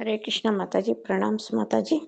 हरे कृष्ण माता जी, प्रणाम माता जी।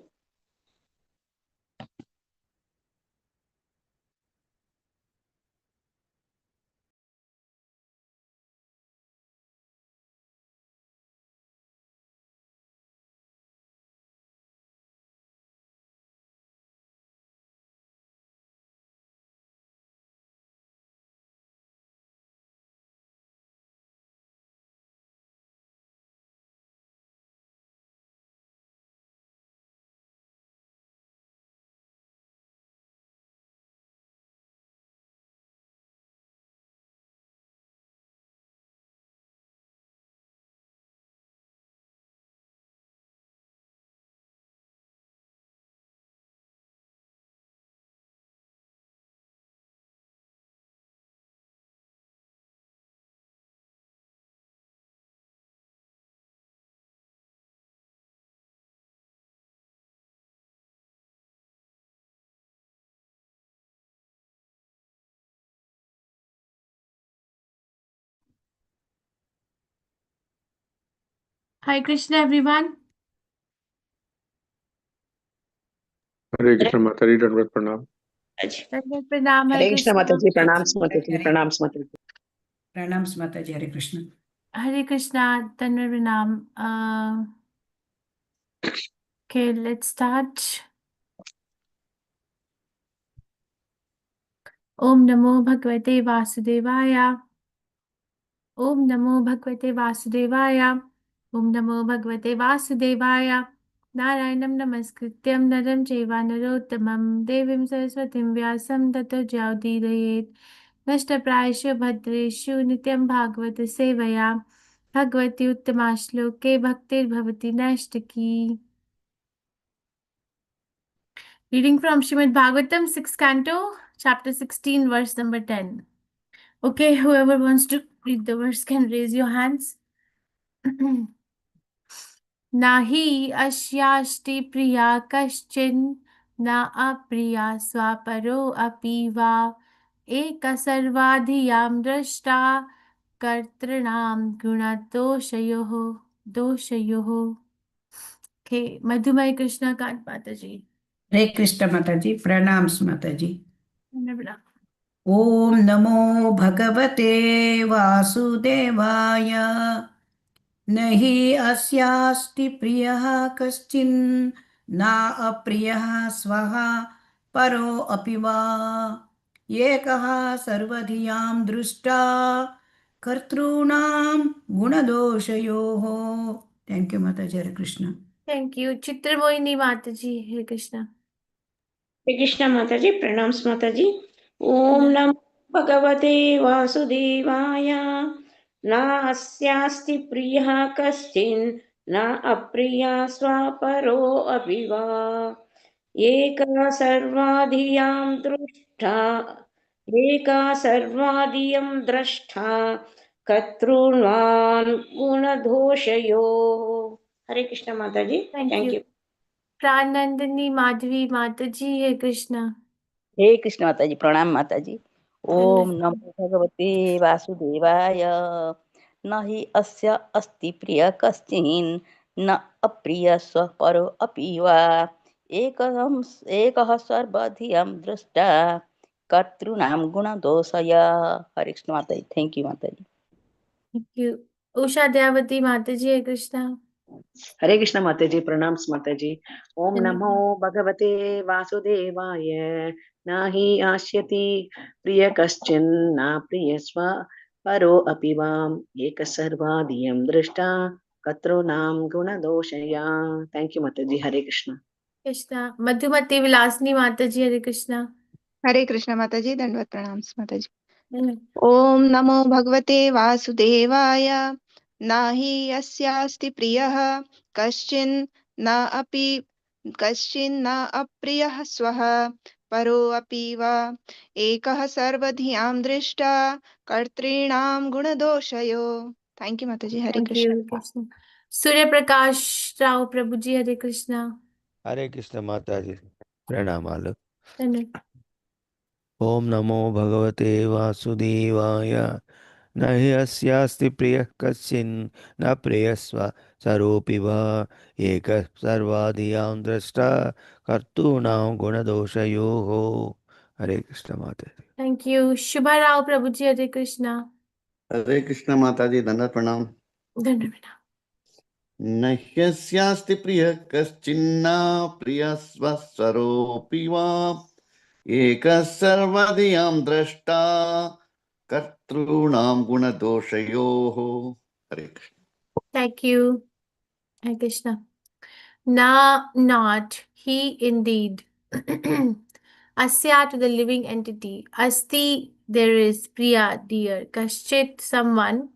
Hi Krishna everyone. हरे कृष्ण माता जी, दंडवत प्रणाम। दंडवत प्रणाम हरे कृष्ण माता जी, प्रणाम माता जी, हरे प्रणाम माता जी। प्रणाम माता जी। हरे कृष्ण। Hare Krishna, दंडवत प्रणाम. Okay, let's start. Om Namo Bhagavate Vasudevaya. Om Namo Bhagavate Vasudevaya. Om Namo Bhagavate Vasudevaya. Narayanam Namaskrityam Naram Chaiva Narottamam Devim Saraswatim Vyasam Tato Jayodhirayet नष्टप्रायेषु भद्रेषु नित्यं भागवत सेवया भगवती उत्तमा श्लोके भक्तिर्भवति नैष्टिकी. Reading from Srimad Bhagavatam, 6th canto, chapter 16, verse number 10. Okay, whoever wants to read the verse can raise your hands. Nahi ashyasti priya kaschin na apriya swaparo apiva eka sarvadhiyam drashta कर्तृणाम गुणदोषयोः दोषयोः. Okay, मधुमय कृष्णा कांत माता जी. हरे कृष्ण माता जी, प्रणाम माता जी। धन्यवाद. ओम नमो भगवते वासुदेवाय। न हि अस्यास्ति प्रियः कश्चिन् न अप्रियः स्वः परो अपि वा एकः सर्वधियां दृष्टा कर्तॄणां गुणदोषयोः. थैंक यू माता जी। हरे कृष्ण। Thank you. चित्रमोहिनी माता जी. हरे कृष्णा. हरे कृष्ण माता जी, प्रणाम माता जी। ओम नमो भगवते वासुदेवाय। नास्यास्ति प्रियः कश्चिन् न अप्रियः स्वपरो अपि वा एका सर्वाधियां दृष्टा एका सर्वादियं द्रष्टा कर्तॄणां गुणदोषयोः. हरे कृष्ण माता ji, thank thank you. You. Prananandini Madhavi माता जी. हरे कृष्णा. हे कृष्ण माता जी, प्रणाम माता जी। ओम धन्यवाद. नमो भगवते वासुदेवाय। न हि अस्य अस्ति प्रिय कश्चिन् न अप्रिय स्वपरो अपि वा एकः सर्वधियं दृष्टा कर्तॄणां गुणदोषय। हरे कृष्ण माता जी, थैंक यू माता जी। Thank you. उषा दयावती माता जी. हरे कृष्णा. हरे कृष्ण माता जी, प्रणाम माता जी। ओम नमो धन्यवाद. भगवते वासुदेवाय। न हि आस्यति प्रिय कश्चिन्न प्रिय स्व परो अपि वाम एक सर्वादियं दृष्टा कर्तॄणां गुणदोषया। थैंक यू माता जी। हरे कृष्ण। कृष्णा. मधुमती विलासनी माता जी. हरे कृष्णा. हरे कृष्ण माता जी, दंडवत प्रणाम माता जी। धन्यवाद. ओम नमो भगवते वासुदेवाय। नाहि अस्यास्ति प्रियः कश्चिन् न अपि कश्चिन् न अप्रियः स्वः परो अपि वा एकः सर्वधियां दृष्टा कर्तॄणां गुणदोषयो। थैंक यू माता जी। हरे थैंक कृष्ण। यू कृष्ण. सूर्य प्रकाश राव प्रभु जी. हरे कृष्णा. हरे कृष्ण माता जी, प्रणाम आलक। धन्यवाद. ओम नमो भगवते वासुदेवाय। न हि अस्यास्ति प्रियः कश्चिन् न प्रियस्व सरोऽपि वा एकः सर्वादियां द्रष्टा कर्तॄणां गुणदोषयोः। हरे कृष्ण माता जी। Thank you. Shubha Rao Prabhuji, Hare Krishna. हरे कृष्ण माता जी, दंडवत प्रणाम। Dhanavana. न ह्यस्यास्ति प्रियः कश्चिन्न प्रियस्व स्वरोऽपि वा एकः सर्वधियां द्रष्टा कर्तॄणां गुणदोषयोः। Hare Krishna. Thank you. Hare Krishna. Na, not, he indeed. Asya to the living entity. Asti, there is. Priya, dear. Kashchit, someone.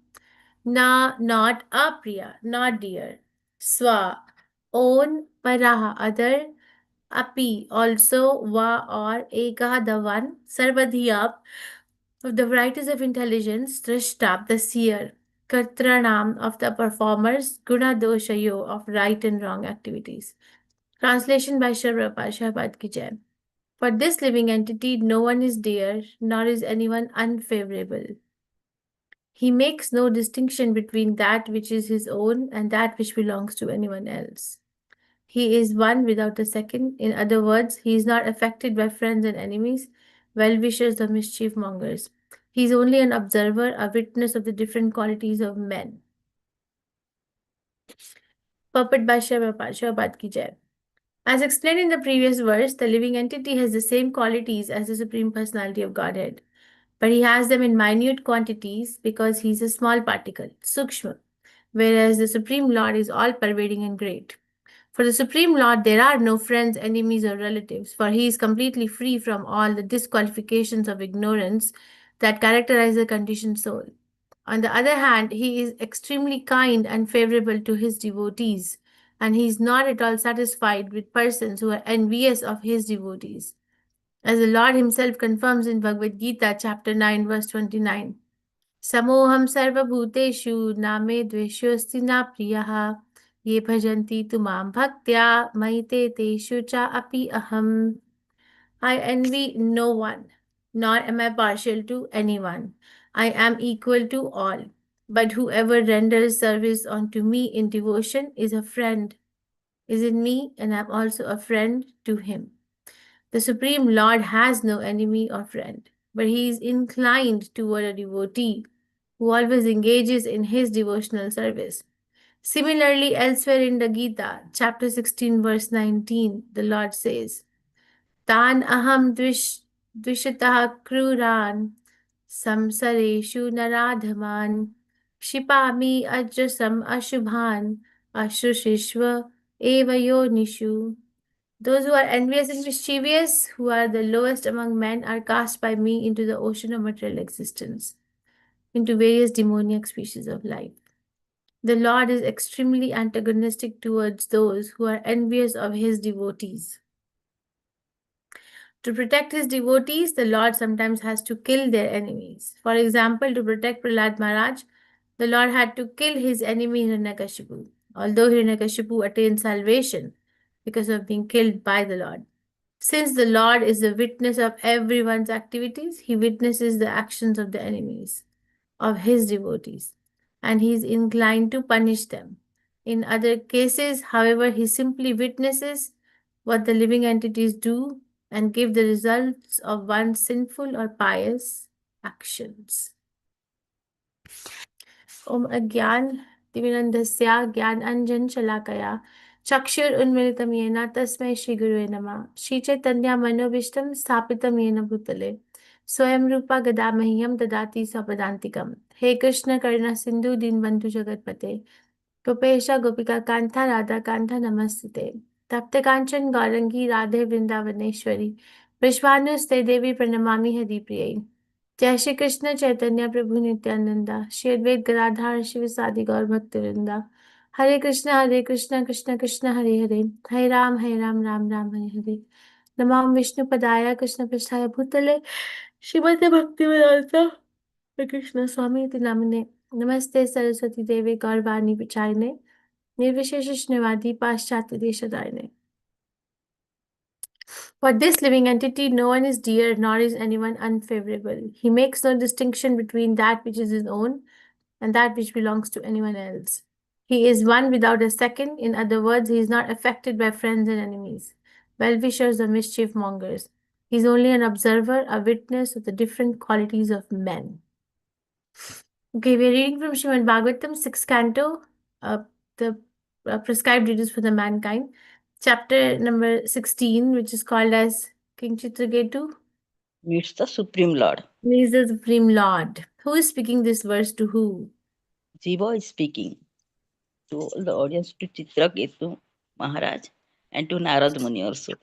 Na, not a Priya, not dear. Swa, own. Paraha, other. Api, also. Va, or. Eka, the one. Sarvadhyap, of the varieties of intelligence. Drashta, the seer. Kartranam, of the performers. Guna, doshayo, of right and wrong activities. Translation by Sri Prabhupada Ki Jai. For this living entity, no one is dear, nor is anyone unfavorable. He makes no distinction between that which is his own and that which belongs to anyone else. He is one without a second. In other words, he is not affected by friends and enemies, well-wishers or mischief mongers. He is only an observer, a witness of the different qualities of men. Purport by Sri Prabhupada Ki Jai. As explained in the previous verse, the living entity has the same qualities as the Supreme Personality of Godhead, but he has them in minute quantities because he is a small particle, Sukshma, whereas the Supreme Lord is all-pervading and great. For the Supreme Lord, there are no friends, enemies, or relatives, for he is completely free from all the disqualifications of ignorance that characterize the conditioned soul. On the other hand, he is extremely kind and favorable to his devotees, and he is not at all satisfied with persons who are envious of his devotees. As the Lord himself confirms in Bhagavad Gita, chapter 9, verse 29, Samoham sarva bhuteshu name dveshyosti na priyaha ye bhajanti tumam bhaktya maite teshu cha api aham. I envy no one, nor am I partial to anyone. I am equal to all. But whoever renders service unto me in devotion is a friend, is in me, and I am also a friend to him. The Supreme Lord has no enemy or friend, but he is inclined toward a devotee who always engages in his devotional service. Similarly, elsewhere in the Gita, chapter 16, verse 19, the Lord says, Tan aham dvishatah kruran samsareshu naradhaman Shipami ajrasam ashubhan ashushishva eva yonishu. Those who are envious and mischievous, who are the lowest among men, are cast by me into the ocean of material existence, into various demoniac species of life. The Lord is extremely antagonistic towards those who are envious of his devotees. To protect his devotees, the Lord sometimes has to kill their enemies. For example, to protect Prahlad Maharaj, the Lord had to kill his enemy Hiranyakashipu, although Hiranyakashipu attained salvation because of being killed by the Lord. Since the Lord is the witness of everyone's activities, he witnesses the actions of the enemies of his devotees, and he is inclined to punish them. In other cases, however, he simply witnesses what the living entities do and give the results of one's sinful or pious actions. Om Agyan Divinandasya Gyan Anjan Shalakaya Chakshur Unmilitam Yena Tasmai Shri Gurue Namah Shri Chaitanya Manobishtam Sthapitam Yena Bhutale Swayam Rupa Gadamahyam Dadati Sapadantikam. He Krishna Karuna Sindhu Dinbandhu Jagatpate Gopesha Gopika Kantha Radha Kantha Namastute Tapta Kanchan Gaurangi Radhe Vrindavaneshwari Vishwanuste Devi Pranamami Haripriye. जय श्री कृष्ण चैतन्य प्रभु नित्यानंदा श्री अद्वैत गदाधर शिव सादि गौर भक्तवृंदा हरे कृष्ण कृष्ण कृष्ण हरे हरे हरे राम राम राम हरे हरे नमामि विष्णु पदाय कृष्ण पृष्ठाय भूतले श्रीमते भक्ति वेदांता कृष्ण स्वामी इति नामिने नमस्ते सरस्वती देवे गौरवाणी विचारिणे निर्विशेष शून्यवादी पाश्चात्य देशधारिणे For this living entity, no one is dear, nor is anyone unfavorable. He makes no distinction between that which is his own and that which belongs to anyone else. He is one without a second. In other words, he is not affected by friends and enemies, well-wishers or mischief mongers. He is only an observer, a witness of the different qualities of men. Okay, we're reading from Srimad Bhagavatam, 6th canto, the prescribed duties for the mankind, chapter number 16, which is called as King Chitraketu, meets the Supreme Lord. means the Supreme Lord. Who is speaking this verse to who? Jiva is speaking to all the audience, to Chitraketu Maharaj and to Narad Muni also,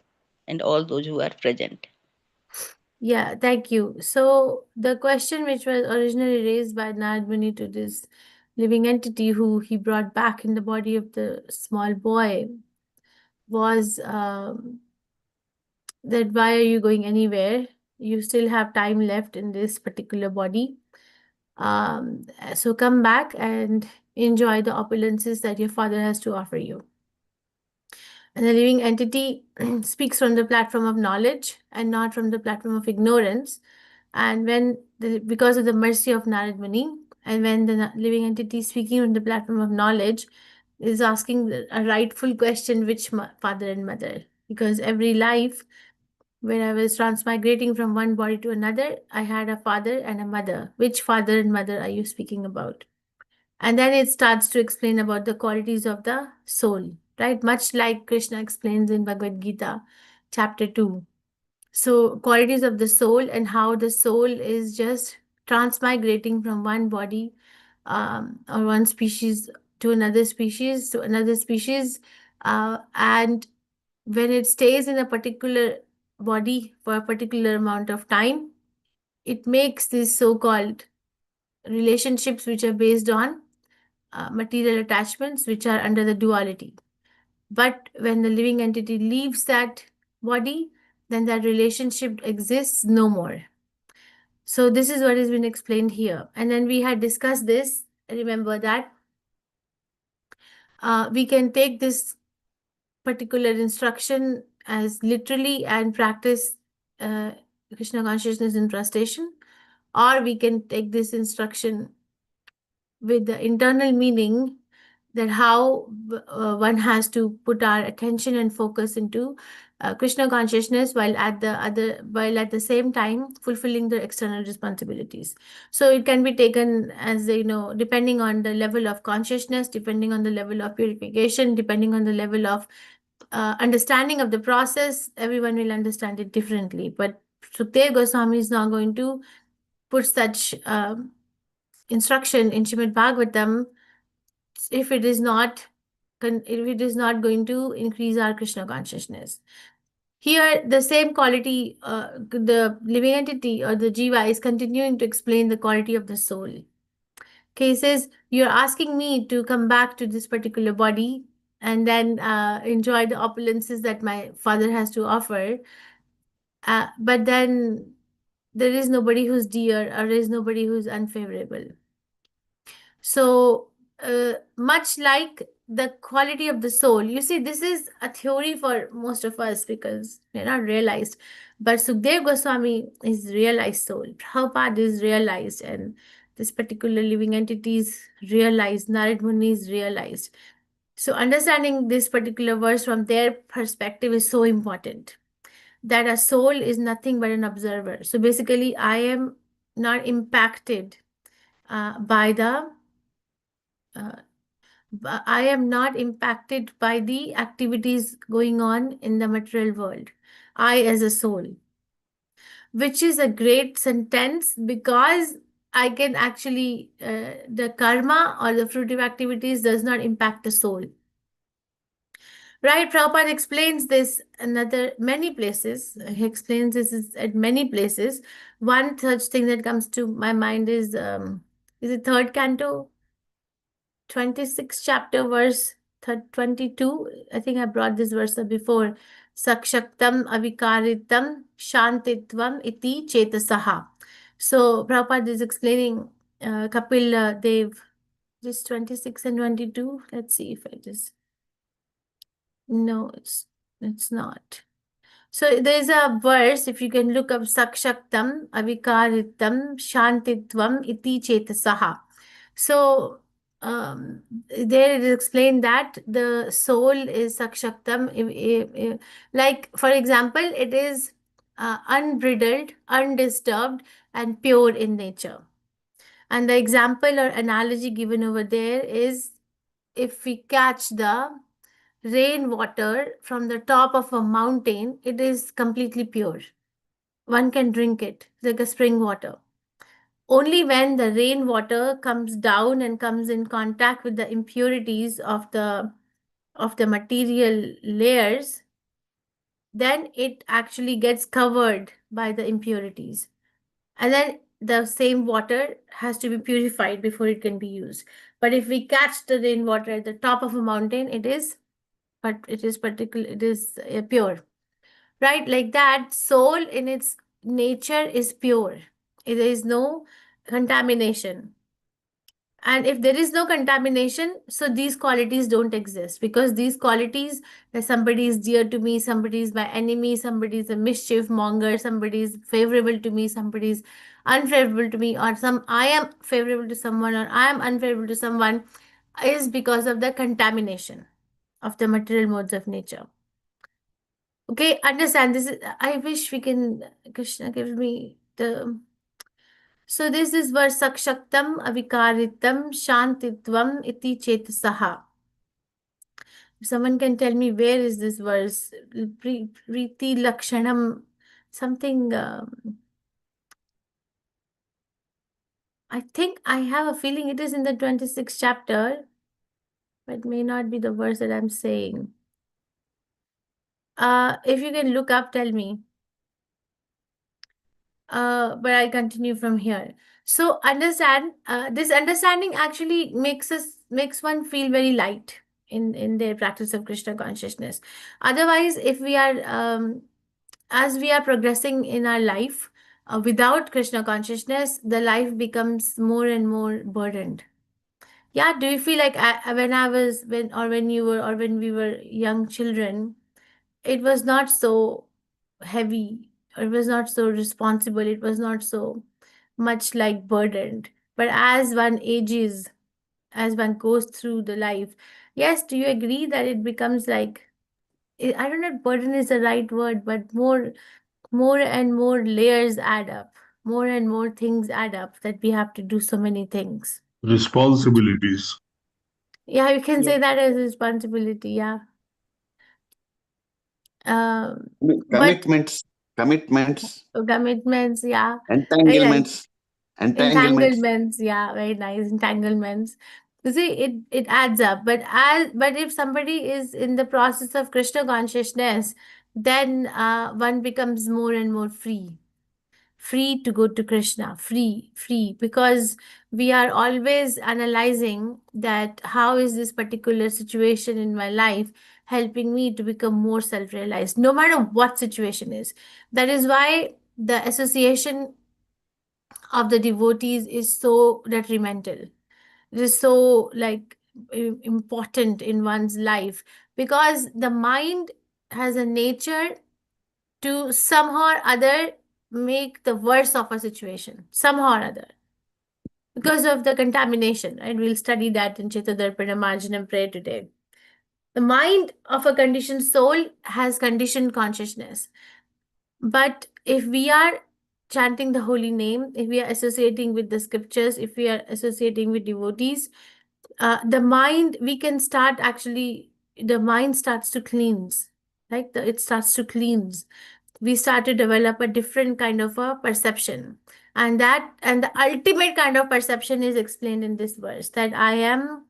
and all those who are present. Yeah, thank you. So the question which was originally raised by Narad Muni to this living entity who he brought back in the body of the small boy was that why are you going anywhere? You still have time left in this particular body. So come back and enjoy the opulences that your father has to offer you. And the living entity speaks from the platform of knowledge and not from the platform of ignorance. And because of the mercy of Narad Muni, and when the living entity speaking from the platform of knowledge is asking a rightful question, which father and mother? Because every life, when I was transmigrating from one body to another, I had a father and a mother. Which father and mother are you speaking about? And then it starts to explain about the qualities of the soul, right? Much like Krishna explains in Bhagavad Gita, chapter 2. So, qualities of the soul and how the soul is just transmigrating from one body or one species to another species to another species. And when it stays in a particular body for a particular amount of time, it makes these so-called relationships which are based on material attachments which are under the duality. But when the living entity leaves that body, then that relationship exists no more. So this is what has been explained here. And then we had discussed this. Remember that we can take this particular instruction as literally and practice Krishna consciousness in frustration, or we can take this instruction with the internal meaning that how one has to put our attention and focus into Krishna consciousness while at the same time fulfilling the external responsibilities. So it can be taken as depending on the level of consciousness, depending on the level of purification, depending on the level of understanding of the process. Everyone will understand it differently. But Sukhdev Goswami is not going to put such instruction in Srimad Bhagavatam if it is not going to increase our Krishna consciousness. Here, the same quality, the living entity or the jiva is continuing to explain the quality of the soul. Okay, it says, you're asking me to come back to this particular body and then enjoy the opulences that my father has to offer. But then there is nobody who's dear or there is nobody who's unfavorable. So, much like the quality of the soul, you see, this is a theory for most of us because we're not realized. But Sukhdev Goswami is realized soul. Prabhupada is realized, and this particular living entity is realized. Narad Muni is realized. So, understanding this particular verse from their perspective is so important. That a soul is nothing but an observer. So, basically, I am not impacted by the I am not impacted by the activities going on in the material world. I as a soul, which is a great sentence because I can actually, the karma or the fruitive activities does not impact the soul. Right, Prabhupada explains this many places. He explains this at many places. One such thing that comes to my mind is it third canto? 26th chapter, verse 22. I think I brought this verse up before. Sakshaktam avikaritam shantitvam iti chetasaha. So Prabhupada is explaining Kapil Dev, just 26 and 22. Let's see if I just... No, it's not. So there's a verse, if you can look up Sakshaktam, Avikaritam, Shantitvam, Iti Chetasaha. So there it is explained that the soul is Sakshaktam, like for example, it is unbridled, undisturbed, and pure in nature. And the example or analogy given over there is if we catch the rainwater from the top of a mountain, it is completely pure. One can drink it like a spring water. Only when the rainwater comes down and comes in contact with the impurities of the material layers, then it actually gets covered by the impurities. And then the same water has to be purified before it can be used. But if we catch the rainwater at the top of a mountain, it is pure, right? Like that, soul in its nature is pure. There is no contamination. And if there is no contamination, so these qualities don't exist, because these qualities, that somebody is dear to me, somebody is my enemy, somebody is a mischief monger, somebody is favorable to me, somebody is unfavorable to me, or I am favorable to someone or I am unfavorable to someone, is because of the contamination of the material modes of nature. Okay, understand this. I wish we can, Krishna give me the. So this is verse Sakshaktam Avikaritam Shantitvam Iti Chetasaha. If someone can tell me where is this verse? Priti Lakshanam, something. I think I have a feeling it is in the 26th chapter, but may not be the verse that I'm saying. If you can look up, tell me. But I continue from here. So understand, this understanding actually makes one feel very light in their practice of Krishna consciousness. Otherwise, if we are as we are progressing in our life without Krishna consciousness, the life becomes more and more burdened. Yeah, do you feel like when we were young children, it was not so heavy, it was not so responsible, it was not so much like burdened. But as one ages, as one goes through the life, yes, do you agree that it becomes like, I don't know if burden is the right word, but more and more layers add up, more and more things add up, that we have to do so many things. Responsibilities. Yeah, you can say Yes. that as responsibility, yeah. But Commitments, commitments, yeah. Very nice. entanglements. Yeah, very nice. Entanglements. You see, it adds up. But if somebody is in the process of Krishna consciousness, then one becomes more and more free to go to Krishna, free, because we are always analyzing that how is this particular situation in my life helping me to become more self-realized, no matter what situation is. That is why the association of the devotees is so detrimental. It is so like important in one's life, because the mind has a nature to somehow or other make the worst of a situation, somehow or other, because of the contamination. And we'll study that in Chetadarpana Marjanam prayer today. The mind of a conditioned soul has conditioned consciousness. But if we are chanting the holy name, if we are associating with the scriptures, if we are associating with devotees, the mind, we can start actually, the mind starts to cleanse, like it starts to cleanse. We start to develop a different kind of a perception. And the ultimate kind of perception is explained in this verse, that I am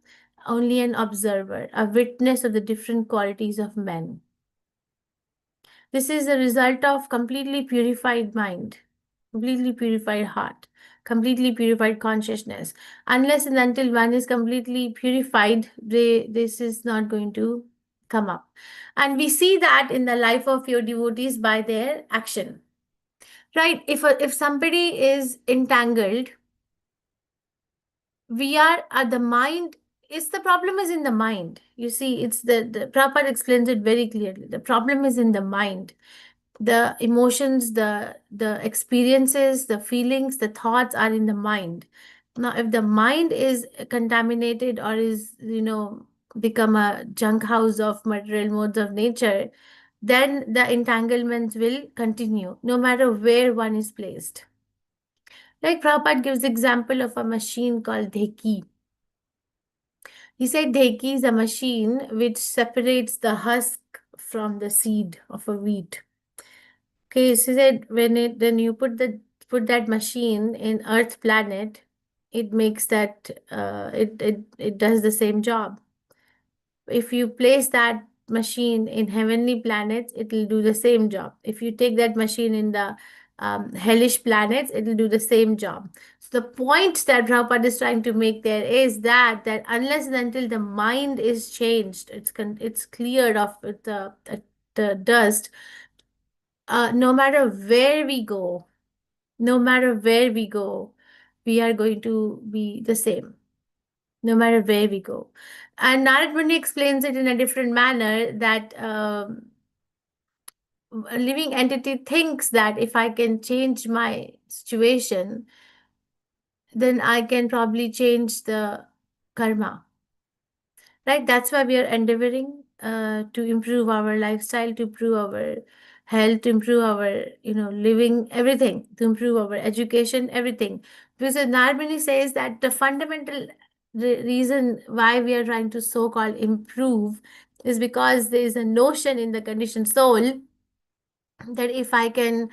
only an observer, a witness of the different qualities of men. This is a result of completely purified mind, completely purified heart, completely purified consciousness. Unless and until one is completely purified, this is not going to come up. And we see that in the life of your devotees by their action. Right? If somebody is entangled, we are at the mind. The problem is in the mind. You see, it's the Prabhupada explains it very clearly. The problem is in the mind. the emotions, the experiences, the feelings, the thoughts are in the mind. Now, if the mind is contaminated or is, become a junk house of material modes of nature, then the entanglements will continue no matter where one is placed. Like Prabhupada gives example of a machine called Dheki. He said Dheki is a machine which separates the husk from the seed of a wheat. Okay, so he said when you put that machine in Earth planet, it makes that it does the same job. If you place that machine in heavenly planets, it will do the same job. If you take that machine in the hellish planets, it will do the same job. So the point that Prabhupada is trying to make there is that unless and until the mind is changed, it's cleared of the dust. No matter where we go, we are going to be the same, no matter where we go. And Narad Muni explains it in a different manner that a living entity thinks that if I can change my situation, then I can probably change the karma. Right? That's why we are endeavoring to improve our lifestyle, to improve our health, to improve our, living, everything, to improve our education, everything. Because Narad Muni says that the fundamental reason why we are trying to so-called improve is because there is a notion in the conditioned soul that if I can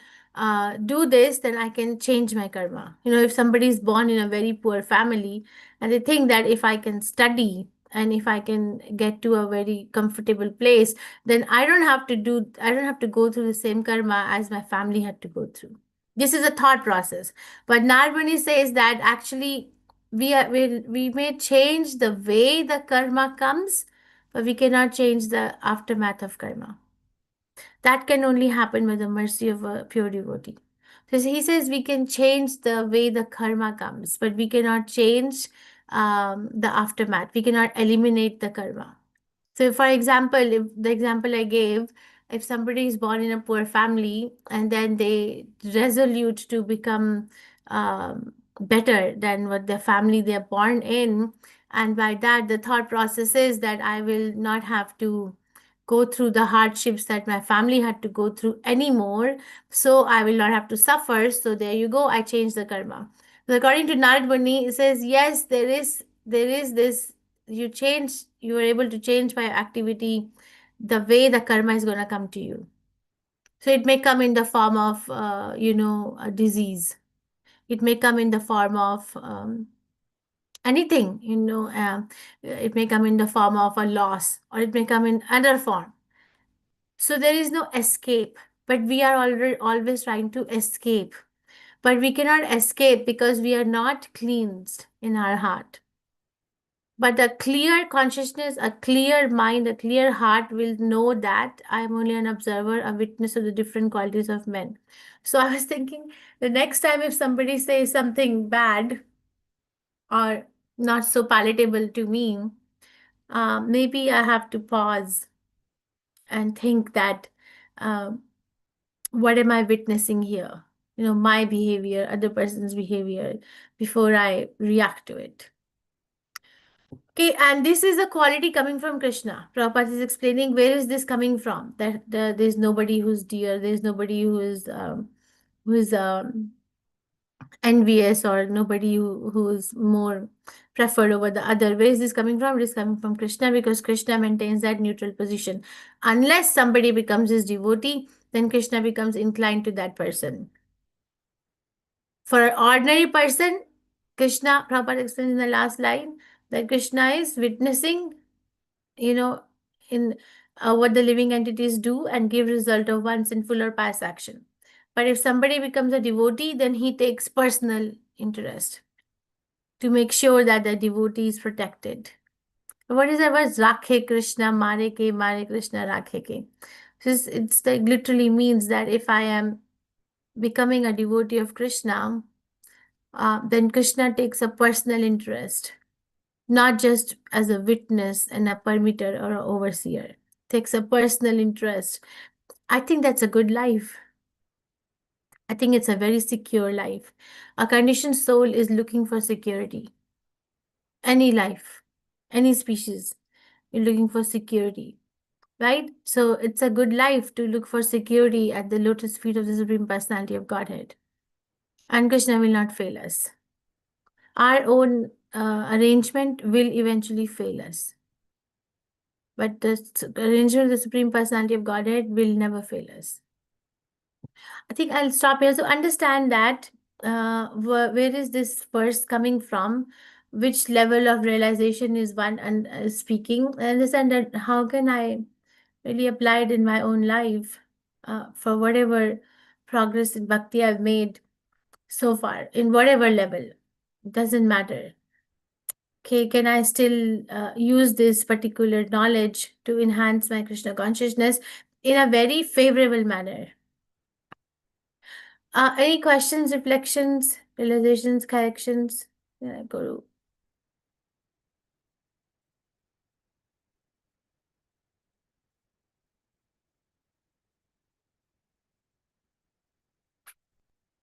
do this, then I can change my karma. If somebody is born in a very poor family and they think that if I can study and if I can get to a very comfortable place, then I don't have to go through the same karma as my family had to go through. This is a thought process. But Narad Muni says that actually we may change the way the karma comes, but we cannot change the aftermath of karma. That can only happen with the mercy of a pure devotee. So he says we can change the way the karma comes, but we cannot change the aftermath. We cannot eliminate the karma. So, for example, if the example I gave, if somebody is born in a poor family and then they resolute to become better than what the family they're born in, and by that, the thought process is that I will not have to go through the hardships that my family had to go through anymore, so I will not have to suffer. So there you go, I changed the karma. So according to Narad Muni, it says yes, there is this, you are able to change by activity the way the karma is going to come to you. So it may come in the form of a disease, it may come in the form of anything, it may come in the form of a loss, or it may come in other form. So there is no escape, but we are always trying to escape. But we cannot escape because we are not cleansed in our heart. But a clear consciousness, a clear mind, a clear heart will know that I am only an observer, a witness of the different qualities of men. So I was thinking the next time if somebody says something bad or not so palatable to me, maybe I have to pause and think that what am I witnessing here? My behavior, other person's behavior, before I react to it. Okay, and this is a quality coming from Krishna. Prabhupada is explaining where is this coming from? That there's nobody who's dear, there's nobody who is envious, or nobody who is more preferred over the other. Where is this coming from? It is coming from Krishna, because Krishna maintains that neutral position. Unless somebody becomes his devotee, then Krishna becomes inclined to that person. For an ordinary person, Krishna, Prabhupada explains in the last line, that Krishna is witnessing, in what the living entities do and give result of one sinful or past action. But if somebody becomes a devotee, then he takes personal interest to make sure that the devotee is protected. What is that word? Rakhe Krishna, Mare Krishna, Rakhe ke. It's like literally means that if I am becoming a devotee of Krishna, then Krishna takes a personal interest, not just as a witness and a permitter or an overseer. Takes a personal interest. I think that's a good life. I think it's a very secure life. A conditioned soul is looking for security. Any life, any species, you're looking for security, right? So it's a good life to look for security at the lotus feet of the Supreme Personality of Godhead. And Krishna will not fail us. Our own arrangement will eventually fail us. But the arrangement of the Supreme Personality of Godhead will never fail us. I think I'll stop here. So understand that where is this verse coming from? Which level of realization is one speaking? Understand that how can I really apply it in my own life for whatever progress in bhakti I've made so far, in whatever level. It doesn't matter. Okay, can I still use this particular knowledge to enhance my Krishna consciousness in a very favorable manner? Any questions, reflections, realizations, corrections? Yeah, Guru.